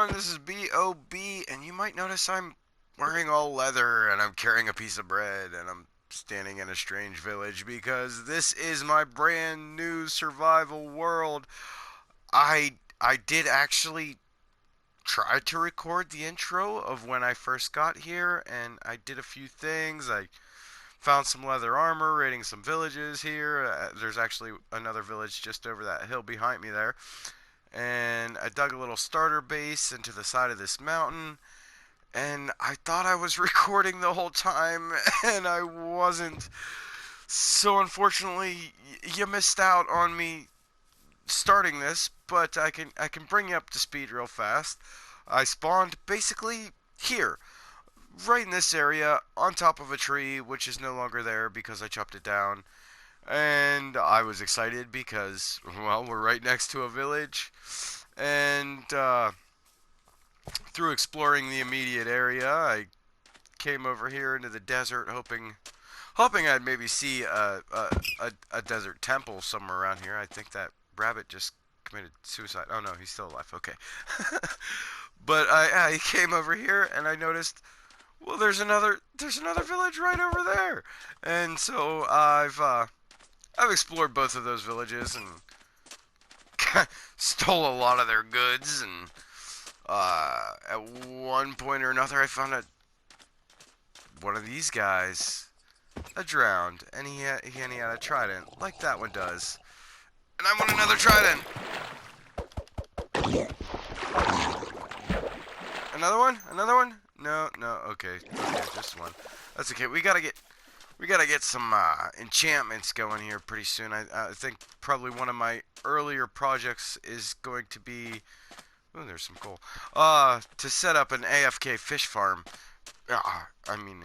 everyone, this is B.O.B. and you might notice I'm wearing all leather and I'm carrying a piece of bread and I'm standing in a strange village because this is my brand new survival world. I did actually try to record the intro of when I first got here and I did a few things. I found some leather armor, raiding some villages here. There's actually another village just over that hill behind me there. And I dug a little starter base into the side of this mountain, and I thought I was recording the whole time, and I wasn't. So unfortunately, you missed out on me starting this, but I can bring you up to speed real fast. I spawned basically here, right in this area, on top of a tree, which is no longer there because I chopped it down. And I was excited because, well, we're right next to a village. And through exploring the immediate area, I came over here into the desert, hoping I'd maybe see a desert temple somewhere around here. I think that rabbit just committed suicide. Oh no, he's still alive. Okay. But I came over here and I noticed, well, there's another village right over there, and so I've explored both of those villages and stole a lot of their goods. And at one point or another, I found one of these guys drowned, and he had a trident, like that one does. And I want another trident. Another one? Another one? No, no. Okay, just one. That's okay. We gotta get some enchantments going here pretty soon. I think probably one of my earlier projects is going to be. Oh, there's some coal. To set up an AFK fish farm. I mean,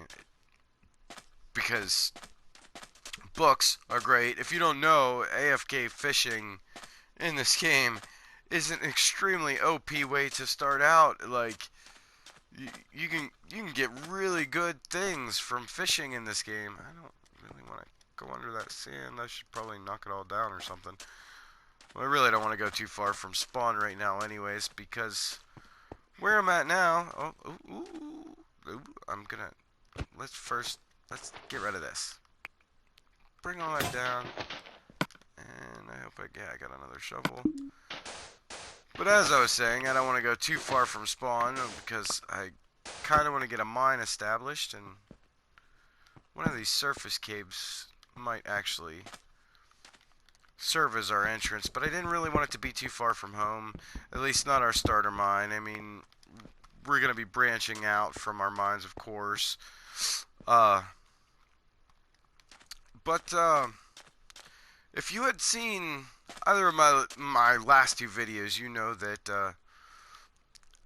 because books are great. If you don't know, AFK fishing in this game is an extremely OP way to start out. Like, you can get really good things from fishing in this game. I don't really want to go under that sand. I should probably knock it all down or something. Well, I really don't want to go too far from spawn right now anyways, because where I'm at now... Oh, ooh, I'm gonna... Let's get rid of this. Bring all that down. And I hope I got another shovel. But as I was saying, I don't want to go too far from spawn because I kind of want to get a mine established, and one of these surface caves might actually serve as our entrance, but I didn't really want it to be too far from home, at least not our starter mine. I mean, we're going to be branching out from our mines, of course. But if you had seen either of my last two videos, you know that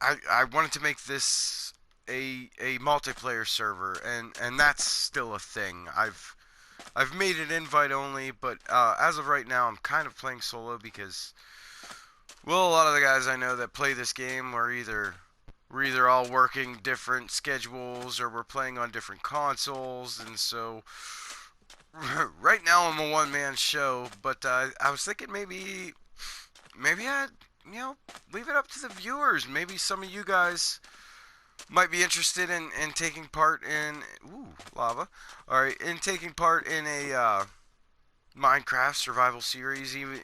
I wanted to make this a multiplayer server, and that's still a thing. I've made it invite only, but as of right now, I'm kind of playing solo because, well, a lot of the guys I know that play this game we're either all working different schedules or we're playing on different consoles, and so right now I'm a one-man show. But I was thinking maybe I'd leave it up to the viewers. Maybe some of you guys might be interested in taking part in lava. All right, in taking part in a Minecraft survival series, even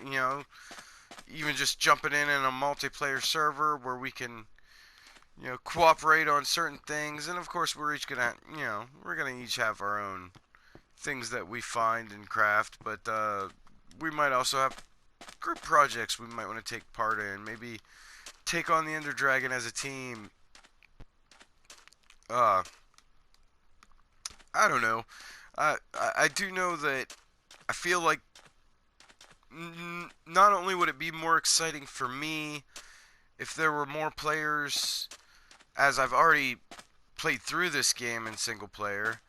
just jumping in a multiplayer server where we can cooperate on certain things. And of course we're each gonna we're gonna each have our own things that we find and craft, but we might also have group projects we might want to take part in. Maybe take on the Ender Dragon as a team. I don't know. I do know that I feel like not only would it be more exciting for me if there were more players, as I've already played through this game in single player,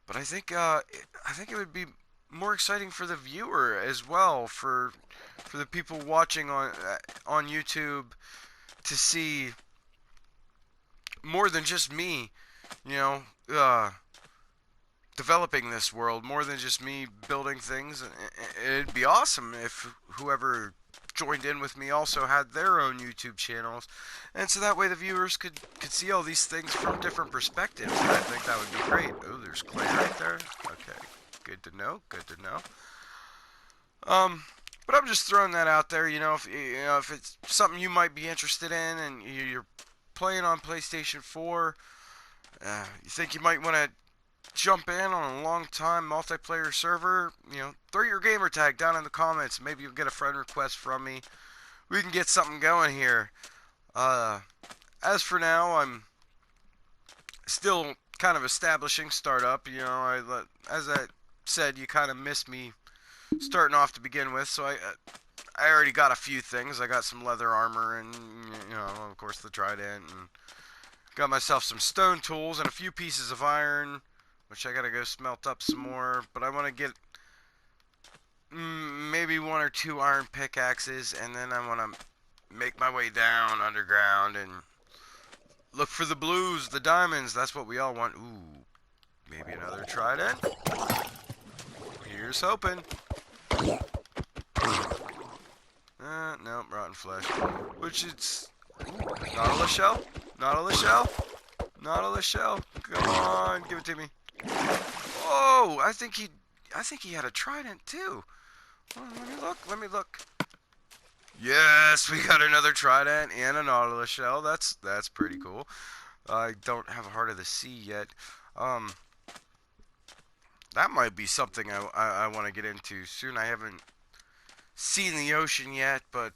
but I think it would be more exciting for the viewer as well, for the people watching on YouTube, to see more than just me, developing this world, more than just me building things. It'd be awesome if whoever joined in with me also had their own YouTube channels, and so that way the viewers could see all these things from different perspectives. And I think that would be great. Oh, there's clay right there. Okay, good to know. Good to know. But I'm just throwing that out there. If it's something you might be interested in, and you're playing on PlayStation 4, you think you might want to jump in on a long-time multiplayer server, throw your gamer tag down in the comments. Maybe you'll get a friend request from me. We can get something going here. As for now, I'm still kind of establishing startup. As I said, you kind of missed me starting off to begin with, so I already got a few things. I got some leather armor and, of course, the trident, and got myself some stone tools and a few pieces of iron, which I gotta go smelt up some more. But I want to get maybe 1 or 2 iron pickaxes, and then I want to make my way down underground and look for the blues, the diamonds. That's what we all want. Ooh, maybe another trident. Here's hoping. No, rotten flesh. Which it's Nautilus shell? Nautilus shell? Nautilus shell? Come on, give it to me. Oh, I think he had a trident too. Oh, let me look. Yes, we got another trident and a Nautilus shell. That's pretty cool. I don't have a Heart of the Sea yet. That might be something I want to get into soon. I haven't seen the ocean yet, but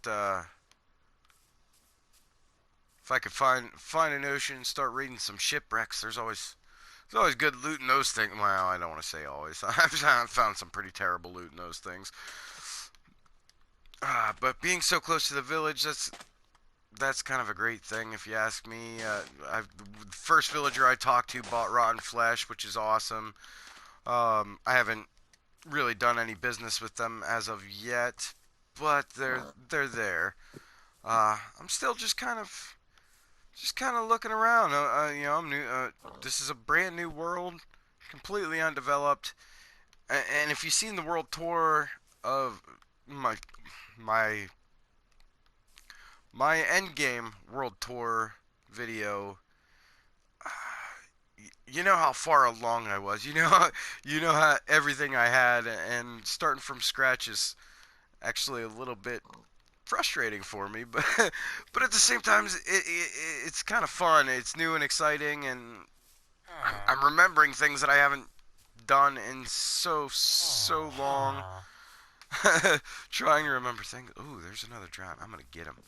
if I could find an ocean, start reading some shipwrecks, there's always good loot in those things. Well, I don't want to say always. I've found some pretty terrible loot in those things. But being so close to the village, that's kind of a great thing, if you ask me. The first villager I talked to bought rotten flesh, which is awesome. I haven't really done any business with them as of yet, but they're there. I'm still just kind of looking around. I'm new. This is a brand new world, completely undeveloped. And if you've seen the world tour of my endgame world tour video, you know how far along I was. You know how everything I had, and starting from scratch is actually a little bit frustrating for me, but but at the same time, it's kind of fun. It's new and exciting, and I'm remembering things that I haven't done in so long. Trying to remember things. Ooh, there's another drown. I'm gonna get him.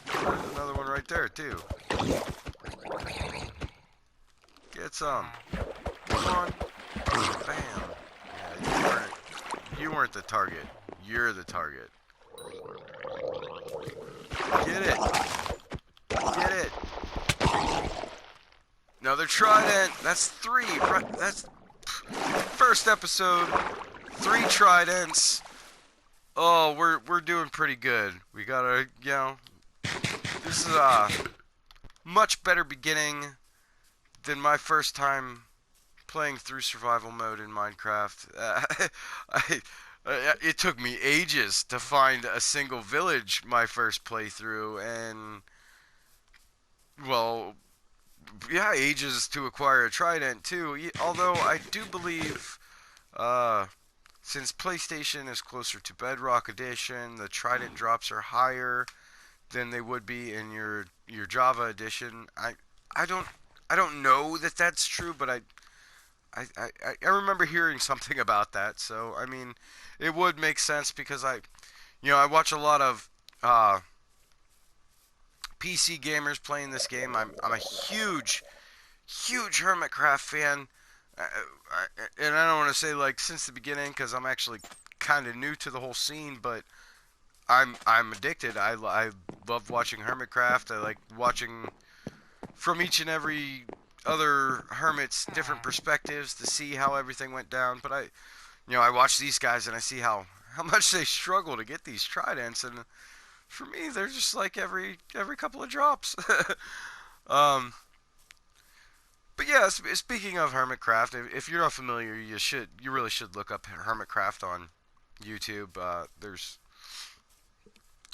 There's another one right there too. Get some. Come on. Bam. Yeah, you weren't the target. You're the target. Get it. Get it. Another trident. That's 3. That's first episode. 3 tridents. Oh, we're doing pretty good. We gotta, this is a much better beginning than my first time playing through survival mode in Minecraft. It took me ages to find a single village my first playthrough, and well, yeah, ages to acquire a trident too. Although I do believe, since PlayStation is closer to Bedrock Edition, the trident drops are higher than they would be in your Java edition. I don't know that that's true, but I remember hearing something about that. So I mean, it would make sense because I watch a lot of PC gamers playing this game. I'm a huge Hermitcraft fan, and I don't want to say like since the beginning because I'm actually kind of new to the whole scene, but I'm addicted. I love watching Hermitcraft. I like watching from each and every other hermit's different perspectives to see how everything went down. But I watch these guys and I see how much they struggle to get these tridents, and for me they're just like every couple of drops. But yeah, speaking of Hermitcraft, if you're not familiar, you really should look up Hermitcraft on YouTube. There's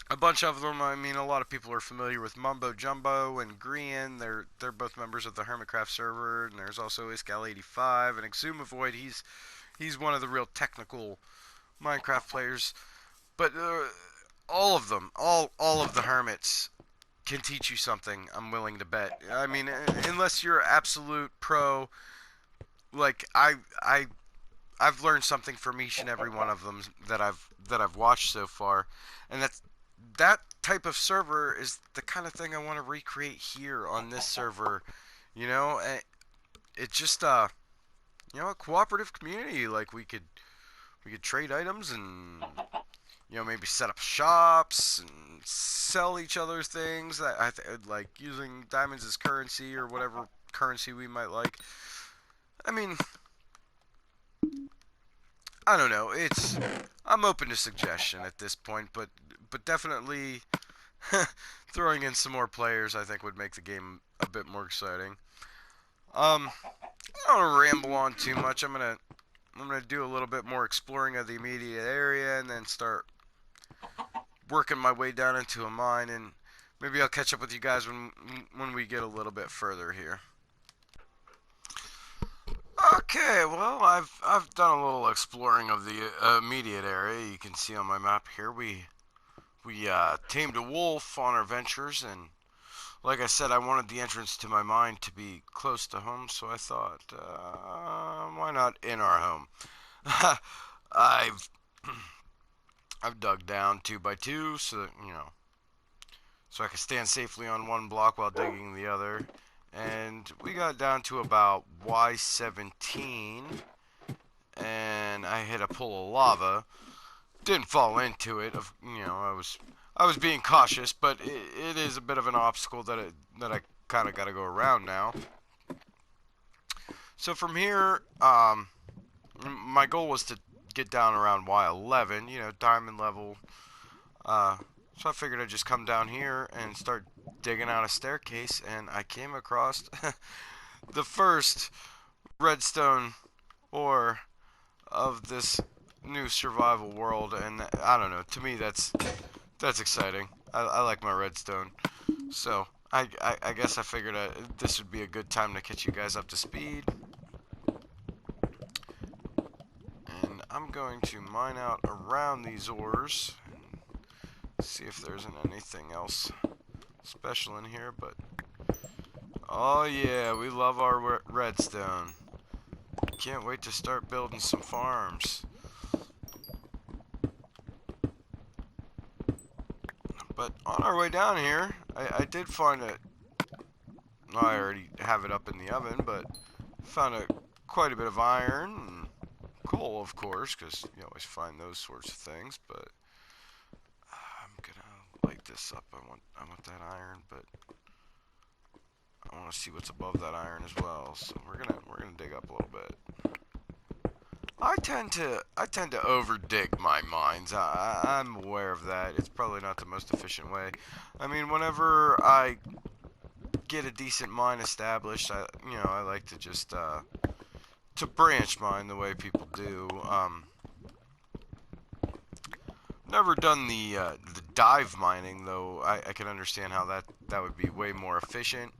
a bunch of them. I mean, a lot of people are familiar with Mumbo Jumbo and Grian. They're both members of the Hermitcraft server. And there's also Iscal85 and Exumavoid. He's one of the real technical Minecraft players. But all of them, all of the hermits can teach you something. I'm willing to bet. I mean, unless you're absolute pro, like I've learned something from each and every one of them that I've watched so far, and that type of server is the kind of thing I want to recreate here on this server. You know, it's just a cooperative community. Like we could trade items and maybe set up shops and sell each other's things. Like using diamonds as currency or whatever currency we might like. I mean, I don't know. I'm open to suggestion at this point, but definitely throwing in some more players I think would make the game a bit more exciting. I don't want to ramble on too much. I'm gonna do a little bit more exploring of the immediate area and then start working my way down into a mine, and maybe I'll catch up with you guys when we get a little bit further here. Okay, well, I've done a little exploring of the immediate area. You can see on my map here we tamed a wolf on our ventures, and like I said, I wanted the entrance to my mine to be close to home, so I thought, why not in our home? I've I've dug down 2 by 2 so that, so I could stand safely on one block while digging the other. And we got down to about Y17, and I hit a pool of lava. Didn't fall into it. I was being cautious, but it is a bit of an obstacle that I kind of got to go around now. So from here, my goal was to get down around Y11, diamond level. So I figured I'd just come down here and start digging out a staircase, and I came across the first redstone ore of this new survival world, and I don't know, to me that's exciting. I like my redstone, so I guess I figured this would be a good time to catch you guys up to speed. And I'm going to mine out around these ores and see if there isn't anything else special in here, but oh yeah, we love our redstone. Can't wait to start building some farms. But on our way down here, I did find it. I already have it up in the oven, but found quite a bit of iron and coal, of course, because you always find those sorts of things. But I'm gonna light this up. I want that iron, but I want to see what's above that iron as well. So we're gonna dig up a little bit. I tend to over dig my mines. I'm aware of that. It's probably not the most efficient way. I mean, whenever I get a decent mine established, I like to just to branch mine the way people do. Never done the dive mining though. I can understand how that would be way more efficient.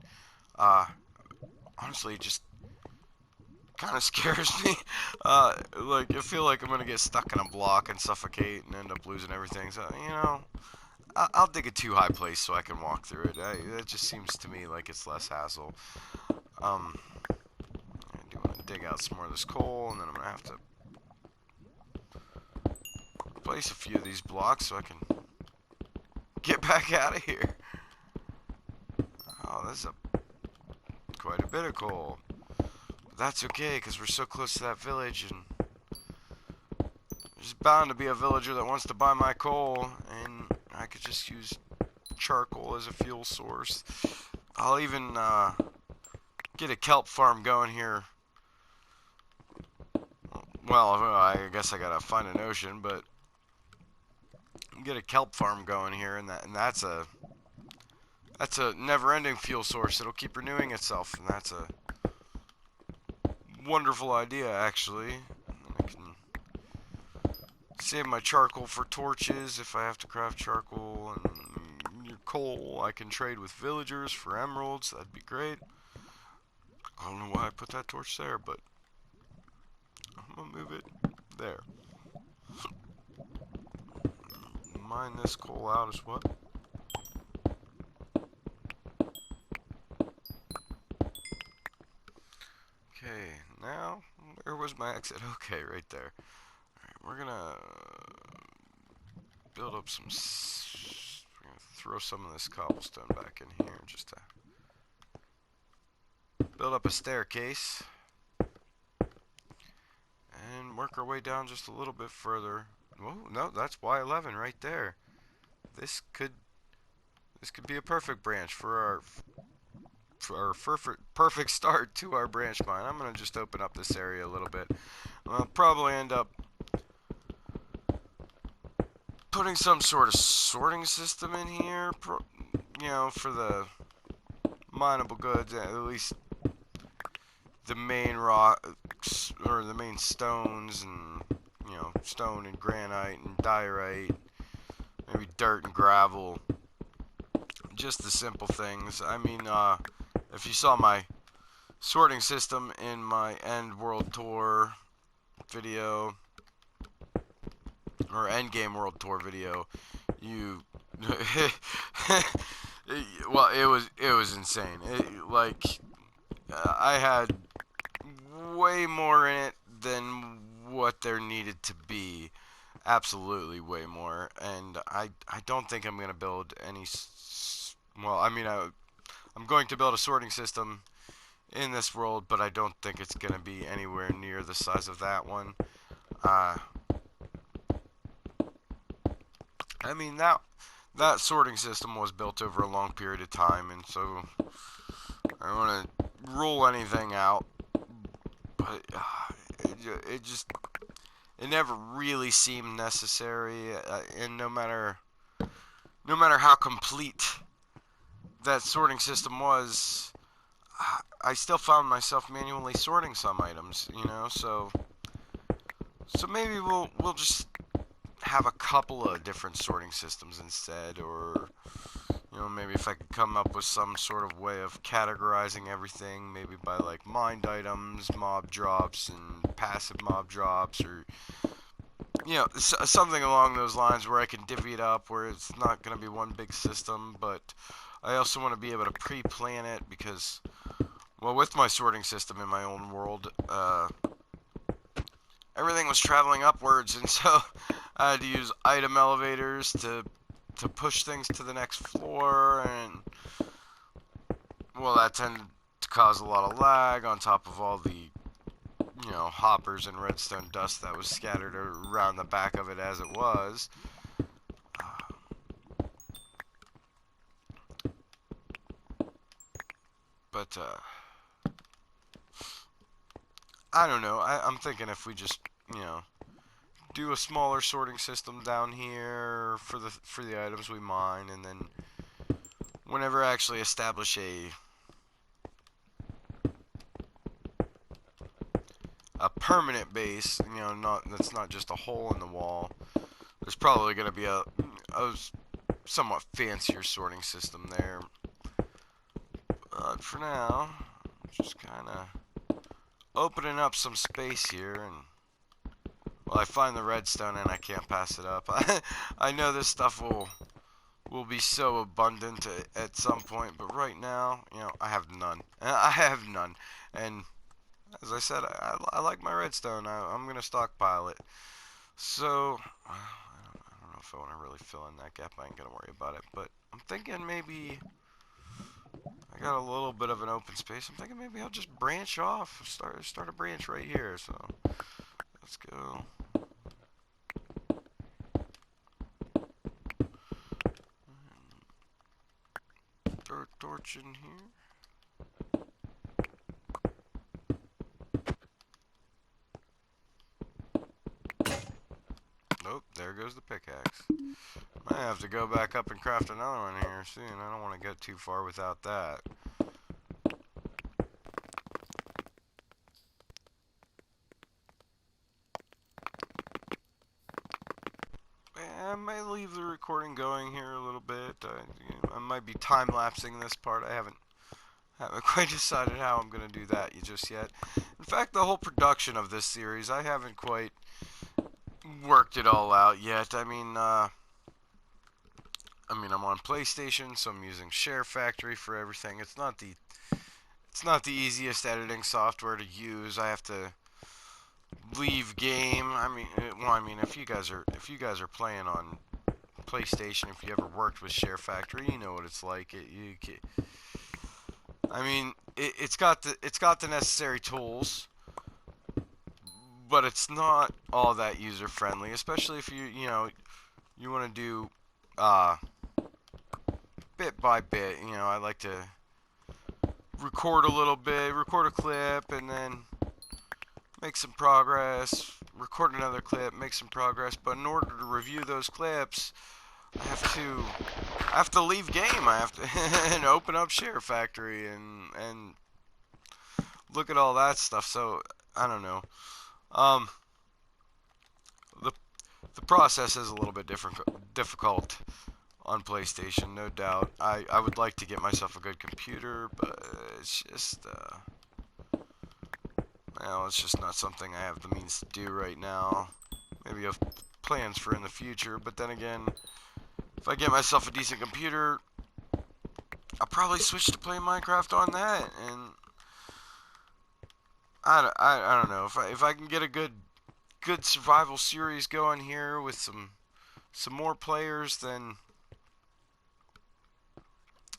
Honestly, it just kind of scares me. Like, I feel like I'm gonna get stuck in a block and suffocate and end up losing everything. So, I'll dig a too high place so I can walk through it. That just seems to me like it's less hassle. I do want to dig out some more of this coal, and then I'm gonna have to place a few of these blocks so I can get back out of here. Oh, there's quite a bit of coal. That's okay, because we're so close to that village, and there's bound to be a villager that wants to buy my coal, and I could just use charcoal as a fuel source. I'll even get a kelp farm going here. Well, I guess I gotta find an ocean, but get a kelp farm going here, and that's a never-ending fuel source. It'll keep renewing itself, and that's a wonderful idea, actually. I can save my charcoal for torches if I have to craft charcoal, and your coal I can trade with villagers for emeralds. That'd be great. I don't know why I put that torch there, but I'm gonna move it there. Mine this coal out as well. Okay, now, where was my exit? Okay, right there. Alright, we're gonna build up some... We're gonna throw some of this cobblestone back in here just to build up a staircase. And work our way down just a little bit further. Whoa, no, that's Y11 right there. This could be a perfect branch for our perfect start to our branch mine. I'm gonna just open up this area a little bit. I'll probably end up putting some sort of sorting system in here, you know, for the mineable goods, at least the main rocks or the main stones, and you know, stone and granite and diorite, maybe dirt and gravel, just the simple things. I mean, if you saw my sorting system in my End World Tour video, or Endgame World Tour video, you well, it was insane. I had way more in it than what there needed to be. Absolutely way more. And I don't think I'm going to build any... Well, I mean, I'm going to build a sorting system in this world, but I don't think it's going to be anywhere near the size of that one. I mean, that sorting system was built over a long period of time, and so I don't want to rule anything out, but it never really seemed necessary, and no matter how complete that sorting system was, I still found myself manually sorting some items, you know. So maybe we'll just have a couple of different sorting systems instead, or you know, maybe if I could come up with some sort of way of categorizing everything, maybe by like mined items, mob drops, and passive mob drops, or you know, something along those lines where I can divvy it up, where it's not going to be one big system. But I also want to be able to pre-plan it, because, well, with my sorting system in my own world, everything was traveling upwards, and so I had to use item elevators to push things to the next floor, and well, that tended to cause a lot of lag on top of all the, you know, hoppers and redstone dust that was scattered around the back of it as it was. But I don't know. I'm thinking if we just, you know, do a smaller sorting system down here for the items we mine, and then whenever I actually establish a permanent base, you know, that's not just a hole in the wall, there's probably going to be a somewhat fancier sorting system there. But for now, just kind of opening up some space here, and well, I find the redstone and I can't pass it up. I know this stuff will be so abundant at some point, but right now, you know, I have none. I have none. And as I said, I like my redstone. I'm going to stockpile it. So, I don't know if I want to really fill in that gap. I ain't going to worry about it. But I'm thinking maybe I got a little bit of an open space. I'm thinking maybe I'll just branch off. Start a branch right here. So, let's go. Throw a torch in here. Nope, there goes the pickaxe. I have to go back up and craft another one here soon. I don't want to get too far without that. recording going here a little bit. I might be time-lapsing this part. I haven't quite decided how I'm going to do that just yet. In fact, the whole production of this series, I haven't quite worked it all out yet. I mean, I'm on PlayStation, so I'm using SHAREfactory for everything. It's not the easiest editing software to use. I have to leave game. If you guys are playing on PlayStation, if you ever worked with SHAREfactory, you know what it's like. It's got the necessary tools, but it's not all that user friendly, especially if you want to do bit by bit. I like to record a little bit, record a clip, and then make some progress, record another clip, make some progress. But in order to review those clips, I have to leave game. I have to and open up SHAREfactory and look at all that stuff. So I don't know. The process is a little bit difficult on PlayStation, no doubt. I would like to get myself a good computer, but it's just it's just not something I have the means to do right now. Maybe I have plans for in the future, but then again, if I get myself a decent computer, I'll probably switch to playing Minecraft on that. And I don't know, if I can get a good survival series going here with some more players, then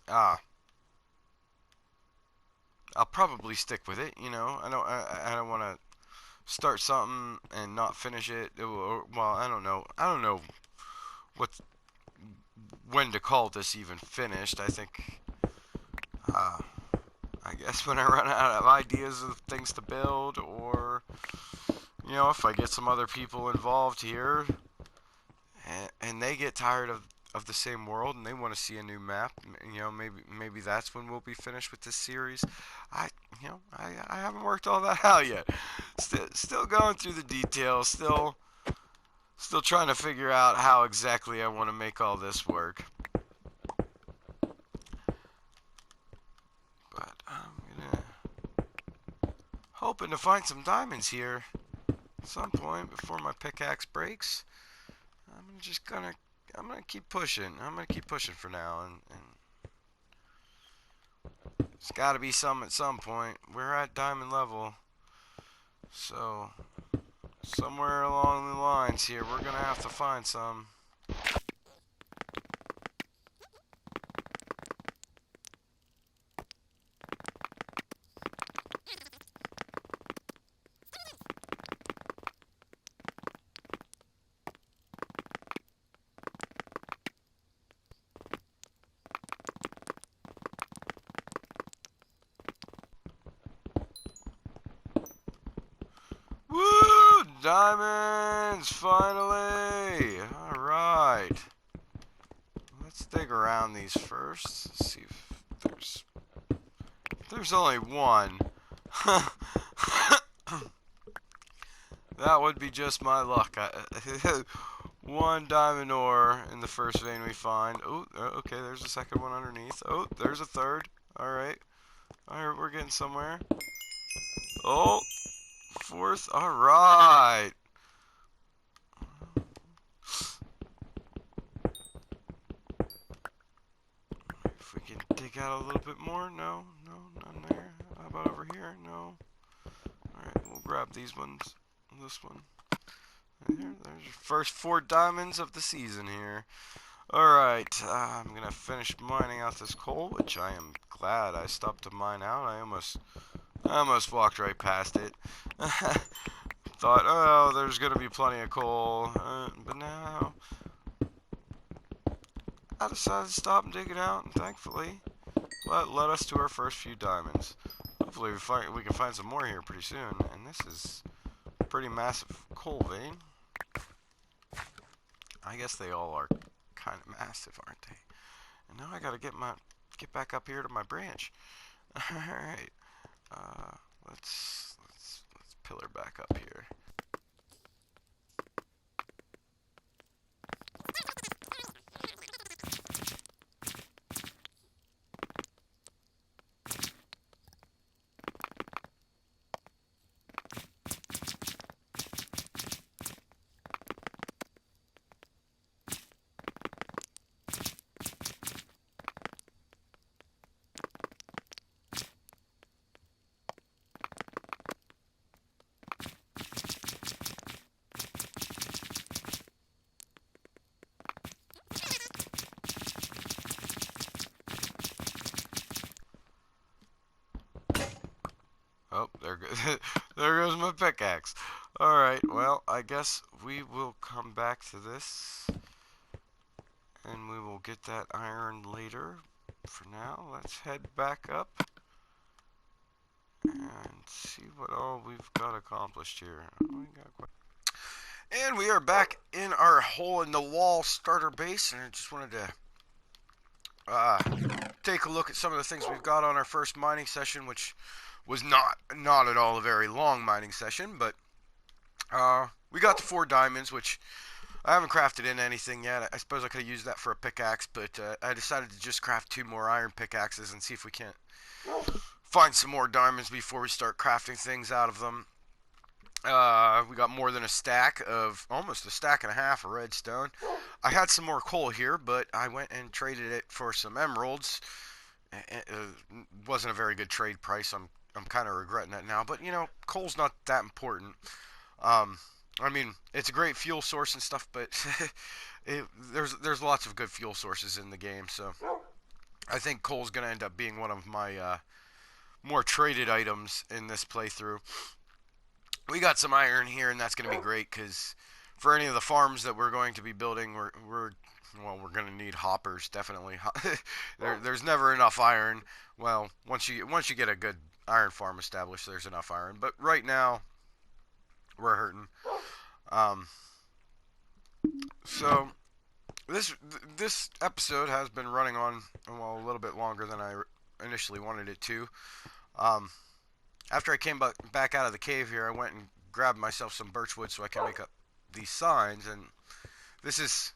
I'll probably stick with it. I don't want to start something and not finish it. Well, I don't know when to call this even finished. I think I guess when I run out of ideas of things to build, or if I get some other people involved here and they get tired of the same world and they want to see a new map, maybe that's when we'll be finished with this series. I haven't worked all that out yet. Still going through the details, still trying to figure out how exactly I want to make all this work. But hoping to find some diamonds here at some point before my pickaxe breaks. I'm gonna keep pushing. I'm gonna keep pushing for now, and there's got to be some at some point. We're at diamond level, so somewhere along the lines here, we're gonna have to find some. Diamonds! Finally! Alright. Let's dig around these first. Let's see if there's only one. That would be just my luck. One diamond ore in the first vein we find. Oh, okay, there's a second one underneath. Oh, there's a third. Alright. Alright, we're getting somewhere. Oh! Fourth, alright. If we can dig out a little bit more. No, none there. How about over here? No. Alright, we'll grab these ones. This one. There's your first 4 diamonds of the season here. Alright, I'm gonna finish mining out this coal, which I am glad I stopped to mine out. I almost walked right past it. Thought, oh, there's gonna be plenty of coal, but now I decided to stop and dig it out, and thankfully that led us to our first few diamonds. Hopefully we can find some more here pretty soon, and this is a pretty massive coal vein. I guess they all are kind of massive, aren't they? And now I gotta get back up here to my branch. All right. Let's pillar back up here. Oh, there goes my pickaxe. Alright, well, I guess we will come back to this. And we will get that iron later. For now, let's head back up. And see what all we've got accomplished here. And we are back in our hole-in-the-wall starter base. And I just wanted to take a look at some of the things we've got on our first mining session, which was not at all a very long mining session, but we got the 4 diamonds, which I haven't crafted in anything yet. I suppose I could have used that for a pickaxe, but I decided to just craft 2 more iron pickaxes and see if we can't find some more diamonds before we start crafting things out of them. We got more than a stack of, almost a stack and a half of redstone. I had some more coal here, but I went and traded it for some emeralds. It wasn't a very good trade price. I'm kind of regretting that now, but you know, coal's not that important. I mean, it's a great fuel source and stuff, but there's lots of good fuel sources in the game, so I think coal's gonna end up being one of my more traded items in this playthrough. We got some iron here, and that's gonna be great because for any of the farms that we're going to be building, we're gonna need hoppers, definitely. There's never enough iron. Well, once you get a good iron farm established, there's enough iron. But right now, we're hurting. So this episode has been running on, well, a little bit longer than I initially wanted it to. After I came back out of the cave here, I went and grabbed myself some birchwood so I can make up these signs, and this is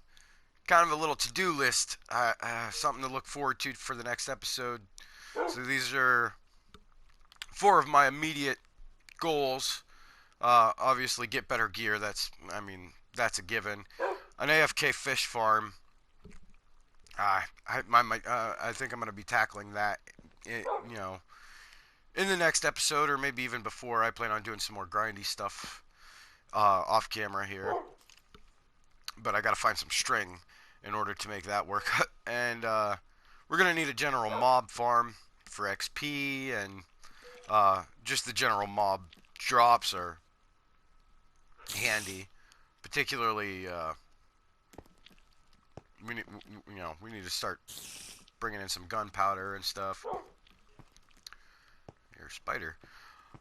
kind of a little to-do list, something to look forward to for the next episode. So these are 4 of my immediate goals. Obviously get better gear, that's a given. An AFK fish farm. I think I'm going to be tackling that, you know, in the next episode, or maybe even before. I plan on doing some more grindy stuff off camera here. But I got to find some string in order to make that work. And we're going to need a general mob farm for XP, and just the general mob drops are handy. Particularly, we need to start bringing in some gunpowder and stuff. Here, spider.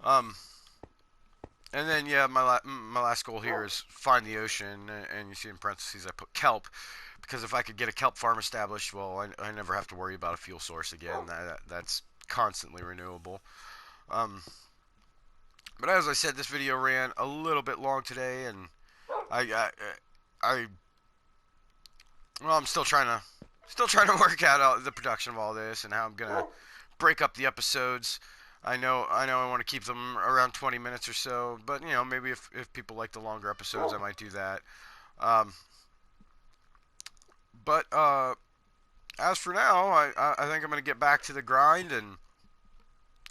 And then, yeah, my last goal here is find the ocean, and you see in parentheses I put kelp, because if I could get a kelp farm established, well, I never have to worry about a fuel source again. That's constantly renewable. But as I said, this video ran a little bit long today, and I'm still trying to work out the production of all this and how I'm gonna break up the episodes. I know I want to keep them around 20 minutes or so, but you know, maybe if people like the longer episodes, I might do that. But as for now, I think I'm gonna get back to the grind and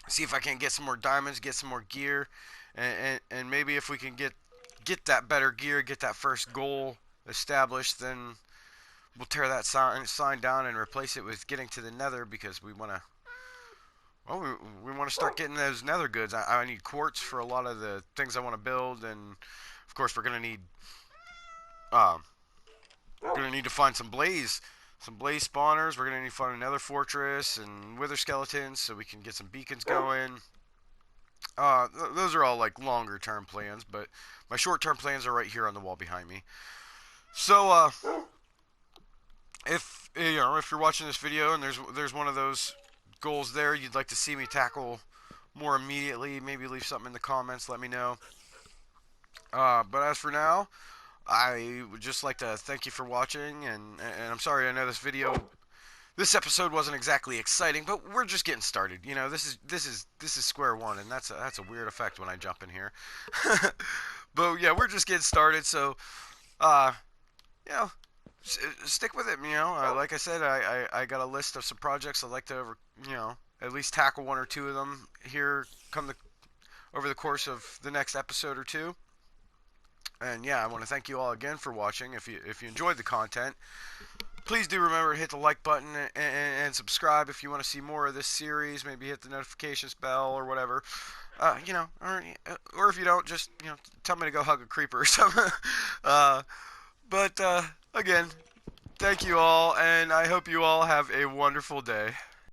see if I can get some more diamonds, get some more gear, and maybe if we can get that better gear, get that first goal established, then we'll tear that sign down and replace it with getting to the nether, because we want to. Well, we want to start getting those nether goods. I need quartz for a lot of the things I want to build, and of course we're gonna need to find some blaze spawners. We're gonna need to find another fortress and wither skeletons so we can get some beacons going. Those are all like longer term plans, but my short term plans are right here on the wall behind me. So if you're watching this video and there's one of those goals there you'd like to see me tackle more immediately, maybe leave something in the comments, let me know. But as for now, I would just like to thank you for watching, and I'm sorry, I know this episode wasn't exactly exciting, but we're just getting started. You know, this is square one, and that's a weird effect when I jump in here. But yeah, we're just getting started, so you know, stick with it. You know, like I said, I got a list of some projects I'd like to at least tackle 1 or 2 of them here over the course of the next episode or 2. And yeah, I want to thank you all again for watching. If you enjoyed the content, please do remember to hit the like button and subscribe if you want to see more of this series. Maybe hit the notifications bell or whatever. Or if you don't, just tell me to go hug a creeper or something. uh, but again, thank you all, and I hope you all have a wonderful day.